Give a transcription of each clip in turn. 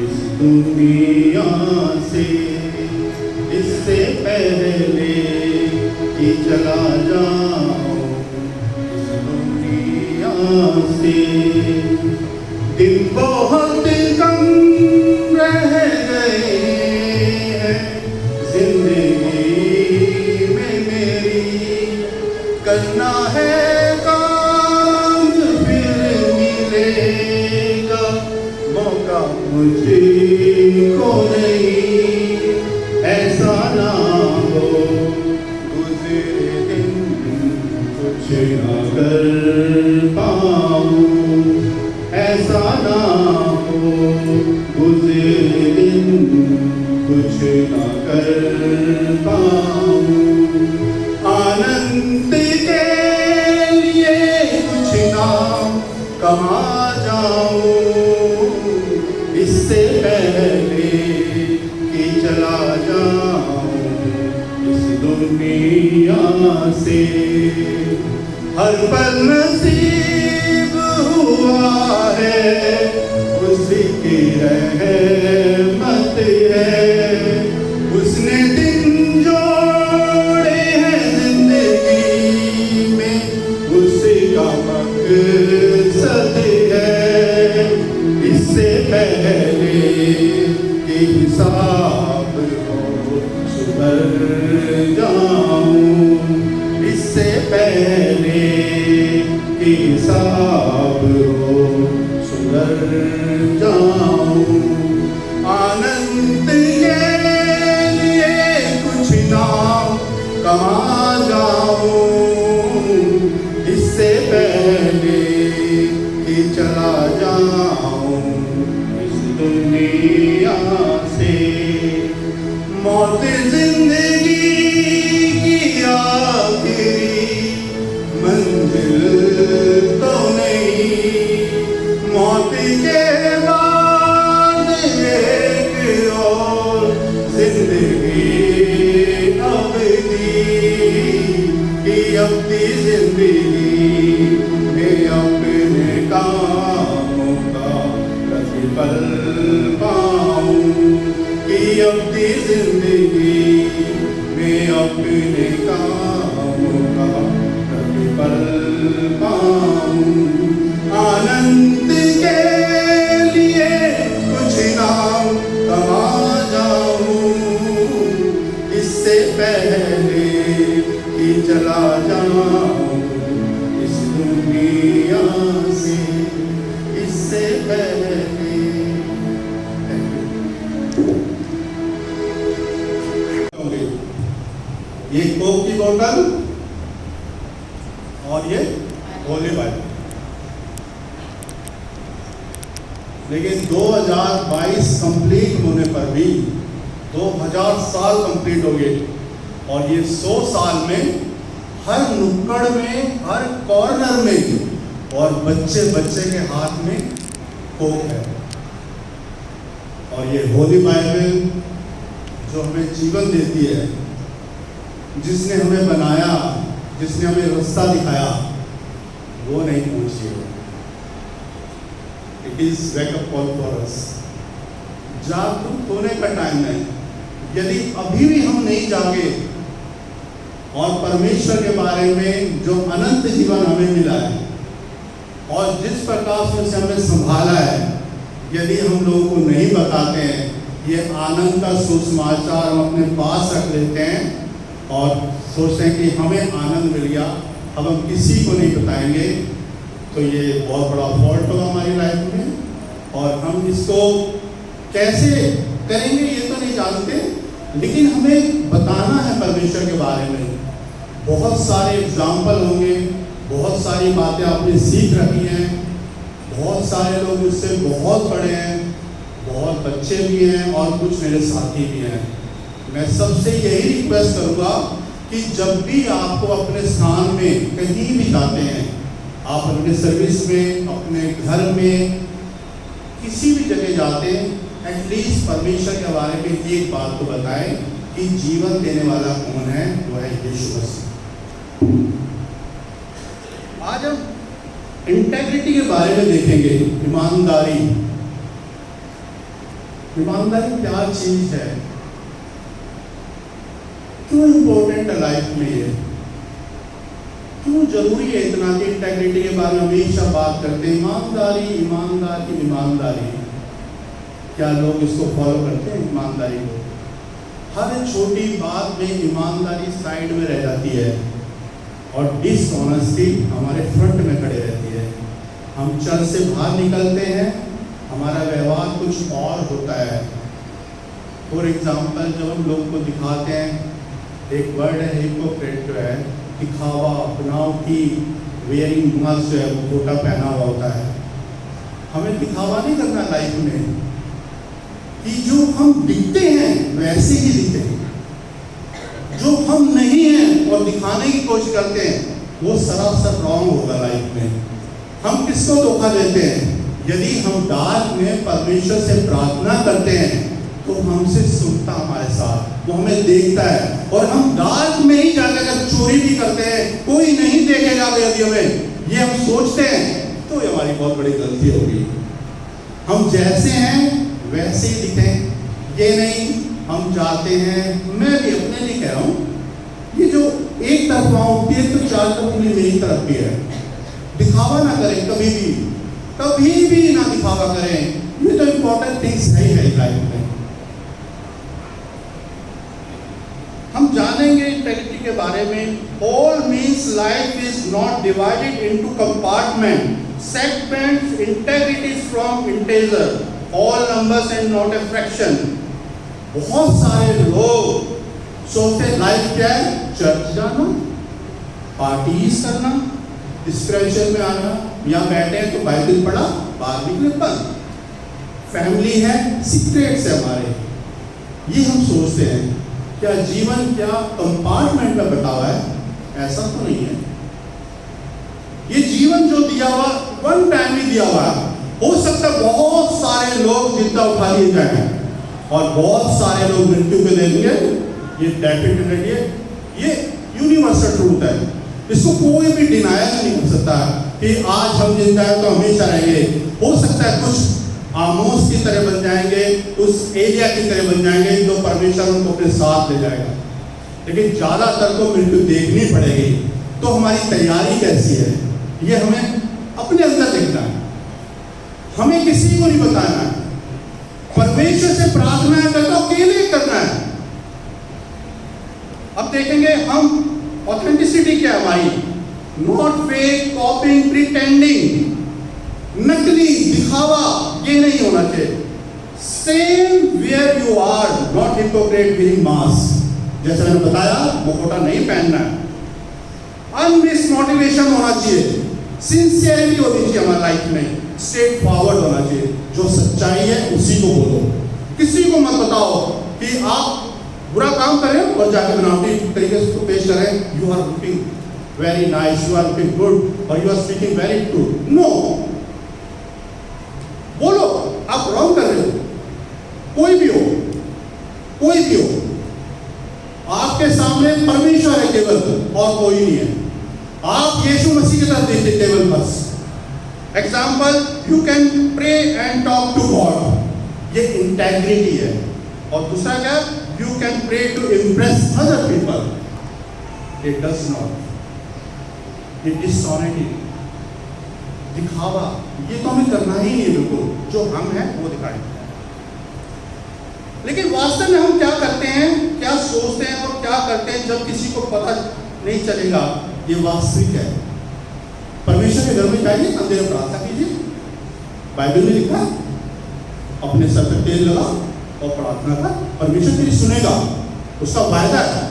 इस दुनिया से, इससे पहले कि चला जाऊं इस दुनिया से। दिन बहुत कम रह गए हैं जिंदगी में मेरी, करना है काम फिर मिलेगा मौका मुझको नहीं। ऐसा ना हो गुज़रे दिन कुछ ना कर पाऊं, ऐसा ना हो गुज़रे दिन कुछ ना कर पाऊं। आनंद के लिए कुछ ना कमा जाऊं, इससे पहले कि चला जाऊं इस दुनिया से। हर पल नसीब हुआ है उसी की रहमत है, उसने दिन जोड़े हैं जिंदगी में, उसी का मकसद है। इससे पहले कि हिसाब हो सुधर जाऊं, इससे पहले कि हिसाब हो सुधर जाऊं। आनंद के लिए कुछ ना कमा जाऊं, इससे पहले कि चला जाऊं इस दुनिया से। मौत जिंदगी की आखिरी मंजिल तो नहीं, मौत के बाद एक और जिंदगी अवधि की, अपनी जिंदगी में अपने कामों का प्रतिफल पाऊं, कि अपनी जिंदगी में अपने कामों का प्रतिफल पाऊं। आनंद के लिए कुछ ना कमा जाऊं, इससे पहले कि चला जाऊं इस दुनिया से, इससे पहले। ये कोक की बोतल और ये होली बाइबल। लेकिन 2022 कंप्लीट होने पर भी 2000 साल कंप्लीट हो गए, और ये 100 साल में हर नुक्कड़ में, हर कॉर्नर में, और बच्चे बच्चे के हाथ में कोक है। और ये होली बाइबल जो हमें जीवन देती है, जिसने हमें बनाया, जिसने हमें रास्ता दिखाया, वो नहीं पूछिए। It is wake up call for us. जागरूक होने का टाइम है। यदि अभी भी हम नहीं जागे और परमेश्वर के बारे में जो अनंत जीवन हमें मिला है और जिस प्रकार से हमें संभाला है, यदि हम लोगों को नहीं बताते हैं, ये आनंद का सुसमाचार हम अपने पास रख लेते हैं और सोचते हैं कि हमें आनंद मिल गया, अब हम किसी को नहीं बताएंगे, तो ये बहुत बड़ा फॉल्ट होगा हमारी लाइफ में। और हम इसको कैसे करेंगे ये तो नहीं जानते, लेकिन हमें बताना है परमेश्वर के बारे में। बहुत सारे एग्जाम्पल होंगे, बहुत सारी बातें आपने सीख रखी हैं, बहुत सारे लोग मुझसे बहुत बड़े हैं, बहुत बच्चे भी हैं और कुछ मेरे साथी भी हैं। मैं सबसे यही रिक्वेस्ट करूँगा कि जब भी आपको अपने स्थान में कहीं भी जाते हैं, आप अपने सर्विस में, अपने घर में, किसी भी जगह जाते हैं, एटलीस्ट परमेश्वर के बारे में एक बात तो बताएं कि जीवन देने वाला कौन है, वो है यीशु मसीह। आज हम इंटेग्रिटी के बारे में देखेंगे, ईमानदारी। ईमानदारी क्या चीज है, क्यों इंपॉर्टेंट है लाइफ में, ये क्यों जरूरी है इतना कि इंटेग्रिटी के बारे में हमेशा बात करते हैं। ईमानदारी ईमानदारी ईमानदारी, क्या लोग इसको फॉलो करते हैं ईमानदारी को? हर छोटी बात में ईमानदारी साइड में रह जाती है और डिसऑनेस्टी हमारे फ्रंट में खड़े रहती है। हम चल से बाहर निकलते हैं, हमारा व्यवहार कुछ और होता है। फॉर एग्जाम्पल, जब हम लोग को दिखाते हैं, एक वर्ड है हिपोक्रेट जो है, दिखावा, बनावटी, वेयरिंग मास्क जो है वो कोटा पहना हुआ होता है। हमें दिखावा नहीं करना लाइफ में कि जो हम दिखते हैं वैसे ही दिखते हैं, जो हम नहीं हैं और दिखाने की कोशिश करते हैं वो सरासर रॉन्ग होगा लाइफ में। हम किसको धोखा देते हैं? यदि हम डार्क में परमेश्वर से प्रार्थना करते हैं तो हमसे सुनता हमारे साथ, वो हमें देखता है, और हम डार्क में ही जाकर अगर चोरी भी करते हैं, कोई नहीं देखेगा यदि हमें, ये हम सोचते हैं, तो ये हमारी बहुत बड़ी गलती होगी। हम जैसे हैं वैसे ही दिखें, ये नहीं हम चाहते हैं, मैं भी अपने लिए कह रहा हूँ, ये जो एक तरफा होती है तो चार तरफ मेरी तरफ भी है। दिखावा ना करें कभी भी ना दिखावा करें, ये तो इंपॉर्टेंट थिंग्स है लाइफ में। हम जानेंगे इंटेग्रिटी के बारे में। All means life is not divided into compartment, segments, integrity from integer, all numbers and not a fraction. बहुत सारे लोग सोचते लाइफ क्या है? चर्च जाना, पार्टीज करना, स्पिरिचुअल में आना, यहाँ बैठे हैं तो बाइबल पढ़ा, बाहर निकले बंद, फैमिली है, सीक्रेट्स है हमारे, ये हम सोचते हैं। क्या जीवन क्या कंपार्टमेंट में बटा हुआ है? ऐसा तो नहीं है। ये जीवन जो दिया हुआ वन टाइम ही दिया हुआ है। हो सकता है बहुत सारे लोग जिंदा उठा लिए जाए और बहुत सारे लोग मृत्यु को देंगे, ये डेफिनेटली ये यूनिवर्सल ट्रूथ है, इसको कोई भी डिनायल नहीं कर सकता कि आज हम जिंदा हैं तो हमेशा रहेंगे। हो सकता है कुछ आमोस की तरह बन जाएंगे, उस एरिया की तरह बन जाएंगे जो परमेश्वर उनको अपने साथ ले जाएगा, लेकिन ज्यादातर को मृत्यु देखनी पड़ेगी। तो हमारी तैयारी कैसी है, ये हमें अपने अंदर देखना है, हमें किसी को नहीं बताना है। परमेश्वर से प्रार्थना करना अकेले करना है। अब देखेंगे हम ऑथेंटिसिटी क्या है हमारी, नॉट फेक, कॉपिंग, प्रिटेंडिंग, नकली, दिखावा, ये नहीं होना चाहिए। Same where you are, not hypocrite wearing mask. जैसे मैंने बताया, मुखौटा नहीं पहनना है। अनमिस मोटिवेशन होना चाहिए, सिंसियरिटी होनी चाहिए हमारी लाइफ में, स्ट्रेट फॉरवर्ड होना चाहिए। जो सच्चाई है उसी को बोलो, किसी को मत बताओ कि आप बुरा काम करें और जाकर बनावटी तरीके से उसको पेश करें। You are looking very nice, you are looking good और you are speaking very true. No, बोलो आप रॉन्ग कर रहे हो, कोई भी हो, आपके सामने परमेश्वर है केवल और कोई नहीं है। आप यीशु मसीह के साथ देखिए केवल बस। Example, you can pray and talk to God, ये इंटेग्रिटी है। और दूसरा क्या, you can pray to impress other people, it does not, it dishonesty, दिखावा, ये तो हमें करना ही नहीं। बिल्कुल जो हम हैं वो दिखाएं। लेकिन वास्तव में हम क्या करते हैं, क्या सोचते हैं और क्या करते हैं जब किसी को पता नहीं चलेगा, ये वास्तविक है। परमेश्वर के घर में जाइए, अंधेरे में प्रार्थना कीजिए, बाइबल में लिखा है, अपने सर पे तेल लगा और प्रार्थना कर, परमेश्वर तेरी सुनेगा, उसका वायदा है।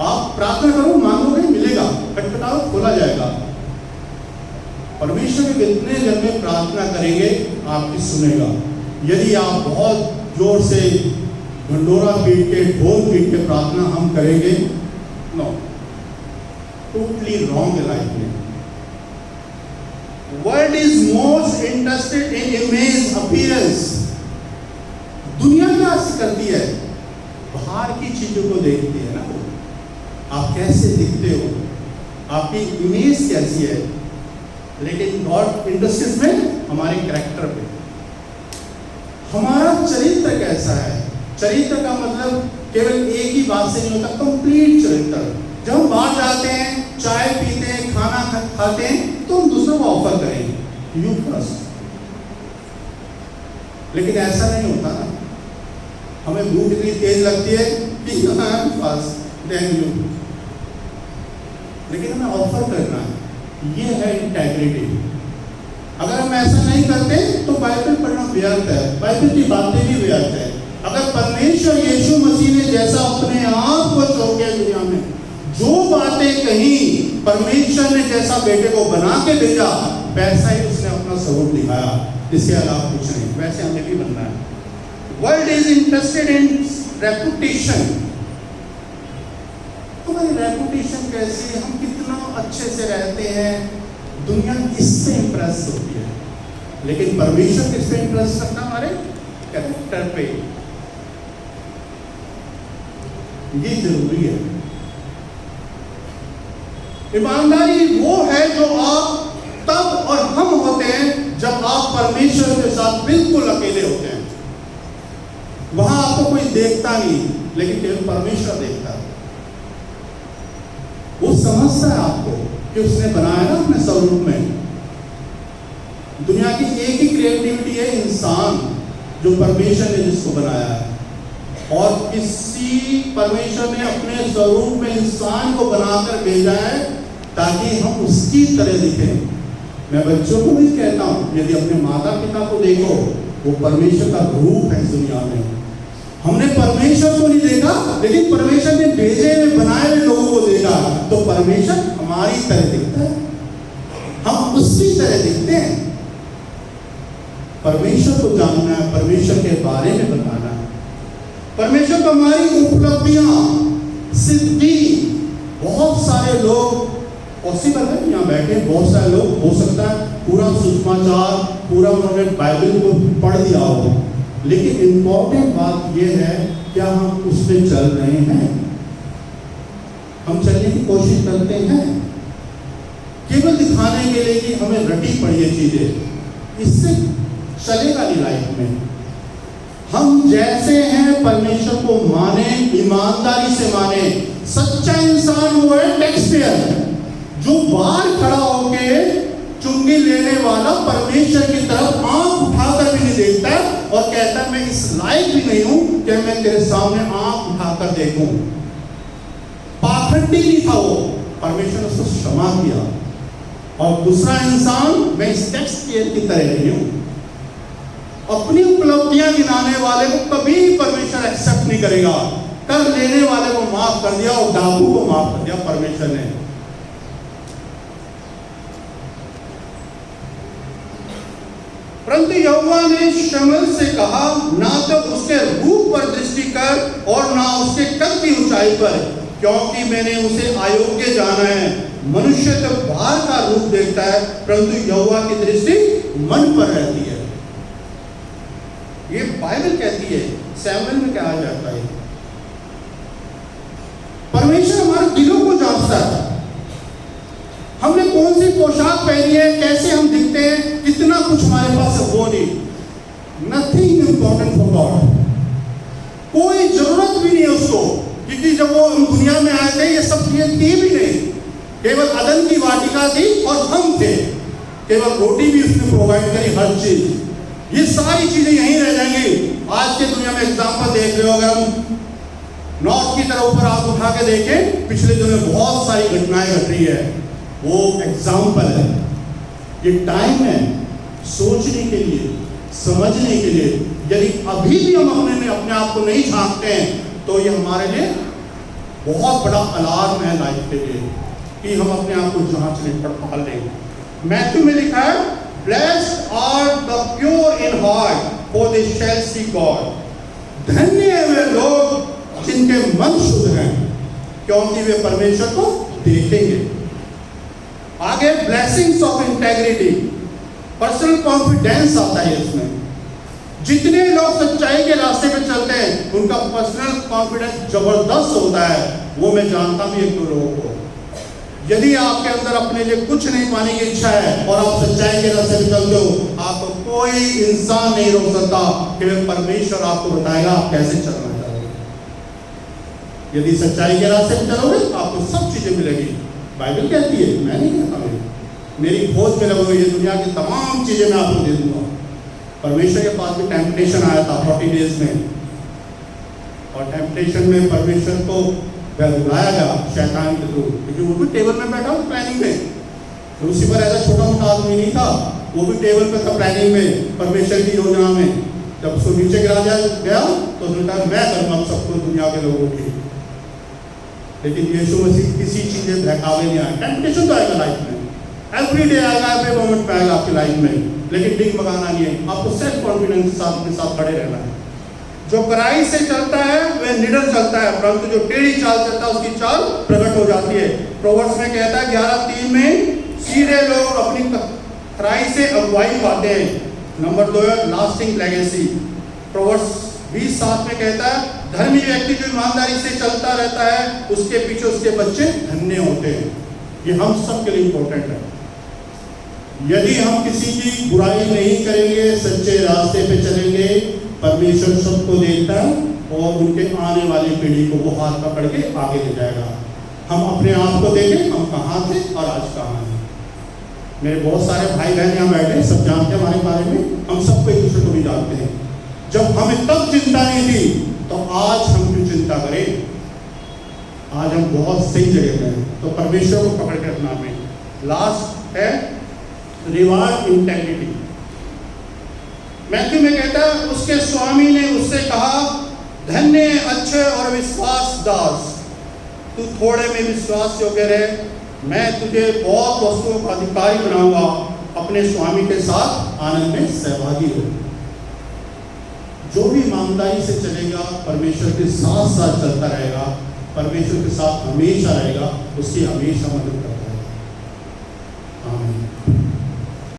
आप प्रार्थना करो, मांगोगे मिलेगा, खटखटाओ खोला जाएगा। परमेश्वर के कितने जन में प्रार्थना करेंगे आपकी सुनेगा। यदि आप बहुत जोर से ढंडोरा पीट के, ढोल पीट के प्रार्थना हम करेंगे, नो, टोटली रॉन्ग लाइफ में। World is most interested in image, appearance. दुनिया क्या करती है, बाहर की चीजों को देखती है ना, आप कैसे दिखते हो, आपकी इमेज कैसी है। लेकिन गॉड इंटरेस्टेड में हमारे कैरेक्टर पे, हमारे हमारा चरित्र कैसा है। चरित्र का मतलब केवल एक ही बात से नहीं होता, कंप्लीट चरित्र। जब हम बाहर जाते हैं, चाय पीते हैं, खाना खाते हैं, तो हम दूसरों को ऑफर करेंगे, यू फर्स्ट। लेकिन ऐसा नहीं होता ना, हमें भूख इतनी तेज लगती है कि I am first then you, लेकिन हमें ऑफर करना है, ये है इंटेग्रिटी। अगर हम ऐसा नहीं करते तो बाइबल पढ़ना व्यर्थ है, बाइबल की बातें भी व्यर्थ है। अगर परमेश्वर यीशु मसीह ने जैसा अपने आप को छोड़ के दुनिया में जो बातें कही, परमेश्वर ने जैसा बेटे को बना के भेजा, वैसा ही उसने अपना स्वरूप दिखाया, इसके अलावा कुछ नहीं। वैसे हमें भी बनना है। World is interested in reputation. हमारी रेपुटेशन कैसी, हम कितना अच्छे से रहते हैं, दुनिया इससे इंप्रेस होती है। लेकिन परमेश्वर किस पे इंप्रेस करता, हमारे कैरेक्टर पे। ये जरूरी है। ईमानदारी वो है जो आप तब और हम होते हैं जब आप परमेश्वर के साथ बिल्कुल अकेले होते हैं। वहां आपको कोई देखता नहीं, लेकिन केवल परमेश्वर देखता है। वो समझता है आपको कि उसने बनाया ना अपने स्वरूप में। दुनिया की एक ही क्रिएटिविटी है इंसान, जो परमेश्वर ने जिसको बनाया है। और किसी परमेश्वर ने अपने स्वरूप में इंसान को बनाकर भेजा है ताकि हम उसकी तरह दिखें। मैं बच्चों को भी कहता हूँ, यदि अपने माता पिता को देखो, वो परमेश्वर का रूप है इस दुनिया में। हमने परमेश्वर को नहीं देखा, लेकिन परमेश्वर ने भेजे हुए बनाए हुए लोगों को देखा, तो परमेश्वर हमारी तरह दिखता है, हम उसकी तरह दिखते हैं। परमेश्वर को जानना है, परमेश्वर के बारे में बताना है। परमेश्वर को हमारी उपलब्धियां, सिद्धि, बहुत सारे लोग पॉसिबल है यहाँ बैठे, बहुत सारे लोग हो सकता है पूरा सुसमाचार, पूरा उन्होंने बाइबल को पढ़ दिया हो, लेकिन इंपॉर्टेंट बात यह है क्या हम उस पर चल रहे हैं, हम चलने की कोशिश करते हैं। केवल दिखाने के लिए कि हमें रटी पड़ी ये चीजें, इससे चलेगा नहीं लाइफ में। हम जैसे हैं परमेश्वर को माने, ईमानदारी से माने। सच्चा इंसान वो है टैक्स पेयर, जो बाहर खड़ा होके चुंगी लेने वाला परमेश्वर की तरफ आंख उठाकर भी नहीं देखता और कहता है मैं इस लायक भी नहीं हूं कि मैं तेरे सामने आंख उठाकर देखूं। पाखंडी नहीं था वो, परमेश्वर ने उसको क्षमा किया। और दूसरा इंसान, मैं इस टैक्स पेयर की तरह नहीं हूं। अपनी उपलब्धियां गिनाने वाले को कभी परमेश्वर एक्सेप्ट नहीं करेगा। कर लेने वाले को माफ कर दिया और डाकू को माफ कर दिया परमेश्वर ने। परंतु यहोवा ने शमूएल से कहा, ना तो उसके रूप पर दृष्टि कर और ना उसके कद की ऊंचाई पर, क्योंकि मैंने उसे अयोग्य जाना है। मनुष्य तो बाहर का रूप देखता है, परंतु यहोवा की दृष्टि मन पर रहती है। ये बाइबल कहती है, सैमुएल में कहा जाता है। परमेश्वर हमारे दिलों को जांचता है। हमने कौन सी पोशाक पहनी है, कैसे हम दिखते हैं, कितना कुछ हमारे पास है, वो नहीं। Nothing important for God. कोई जरूरत भी नहीं है उसको, क्योंकि जब वो दुनिया में आए थे ये सब चीजें थी भी नहीं। केवल अदन की वाटिका थी और हम थे। केवल रोटी भी उसने प्रोवाइड करी, हर चीज। ये सारी चीजें यहीं रह जाएंगी। आज के दुनिया में एग्जाम्पल देख रहे हो, अगर हम नॉर्थ की तरफ ऊपर आप उठा के देखें, पिछले दिनों में बहुत सारी घटनाएं घट रही है, वो एग्जाम्पल है। ये टाइम है सोचने के लिए, समझने के लिए। यदि अभी भी हम अपने आप को नहीं झांकते हैं, तो ये हमारे लिए बहुत बड़ा अलार्म है लाइफ के लिए, कि हम अपने आप को जांच लें, पड़ताल लें। मैथ्यू में लिखा है, blessed are the pure in heart, for they shall see God. धन्य है वे लोग जिनके मन शुद्ध हैं, क्योंकि वे परमेश्वर को देखेंगे। आगे blessings of integrity, personal confidence आता है इसमें। जितने लोग सच्चाई के रास्ते पे चलते हैं, उनका पर्सनल कॉन्फिडेंस जबरदस्त होता है। वो मैं जानता भी एक दो लोगों को। यदि आपके अंदर अपने लिए कुछ नहीं पाने की इच्छा है और आप सच्चाई के रास्ते पे चलते हो, आपको कोई इंसान नहीं रोक सकता कि परमेश्वर आपको बताएगा आप कैसे चलना चाहिए। यदि सच्चाई के रास्ते पे चलोगे आपको सब चीजें मिलेगी। बाइबल कहती है, मैं नहीं कहता, मेरी खोज में लगे हुए ये दुनिया की तमाम चीजें मैं आपको दे दूंगा। परमेश्वर के पास भी टेम्पटेशन आया था 40 डेज में, और टेम्पटेशन में परमेश्वर को बुलाया गया शैतान के थ्रू, क्योंकि वो भी टेबल में बैठा प्लानिंग में। लूसीफर ऐसा छोटा मोटा आदमी नहीं था, वो भी टेबल पे था प्लानिंग में, परमेश्वर की योजना में। जब उसको नीचे गिरा गया तो उसने कहा मैं करूँगा सबको दुनिया के लोगों की। लेकिन यीशु मसीह किसी चीज़ में बहकावे नहीं आया। टेम्पटेशन तो आएगा लाइफ में, एवरी डे आएगा, एवरी मोमेंट पे आएगा आपकी लाइफ में, लेकिन डिग मगाना नहीं है। आपको सेल्फ कॉन्फिडेंस के साथ खड़े रहना है। जो कड़ाई से चलता है वह निडर चलता है, परंतु जो टेढ़ी चाल चलता है उसकी चाल प्रकट हो जाती है। प्रोवर्ब्स में कहता है 11:3 में, सीधे लोग अपनी खराई से अगुवाई पाते हैं। नंबर 2 है लास्टिंग लेगेसी। प्रोवर्ब्स 20:7 में कहता है धर्मी व्यक्ति जो ईमानदारी से चलता रहता है उसके पीछे उसके बच्चे धन्य होते हैं। ये हम सब के लिए इंपॉर्टेंट है। यदि हम किसी की बुराई नहीं करेंगे, सच्चे रास्ते पे चलेंगे, परमेश्वर सबको देखता है और उनके आने वाली पीढ़ी को वो हाथ पकड़ के आगे ले जाएगा। हम अपने आप को देखें, हम कहाँ थे और आज कहाँ हैं। मेरे बहुत सारे भाई बहन यहाँ बैठे, सब जानते हैं हमारे बारे में, हम सबको एक दूसरे को भी जानते हैं। जब हमें तब चिंता नहीं थी तो आज हम क्यों चिंता करें? आज हम बहुत सही जगह पे हैं, तो परमेश्वर को पकड़ के रखना हमें। लास्ट है रिवार्ड इंटेग्रिटी। मैथ्यू में कहता है उसके स्वामी ने उससे कहा धन्य अच्छे और विश्वास दास, तू थोड़े में विश्वास योग्य रहे, मैं तुझे बहुत वस्तुओं का अधिकारी बनाऊंगा, अपने स्वामी के साथ आनंद में सहभागी हो। जो भी ईमानदारी से चलेगा, परमेश्वर के साथ साथ चलता रहेगा, परमेश्वर के साथ हमेशा रहेगा, उसकी हमेशा मदद करेगा।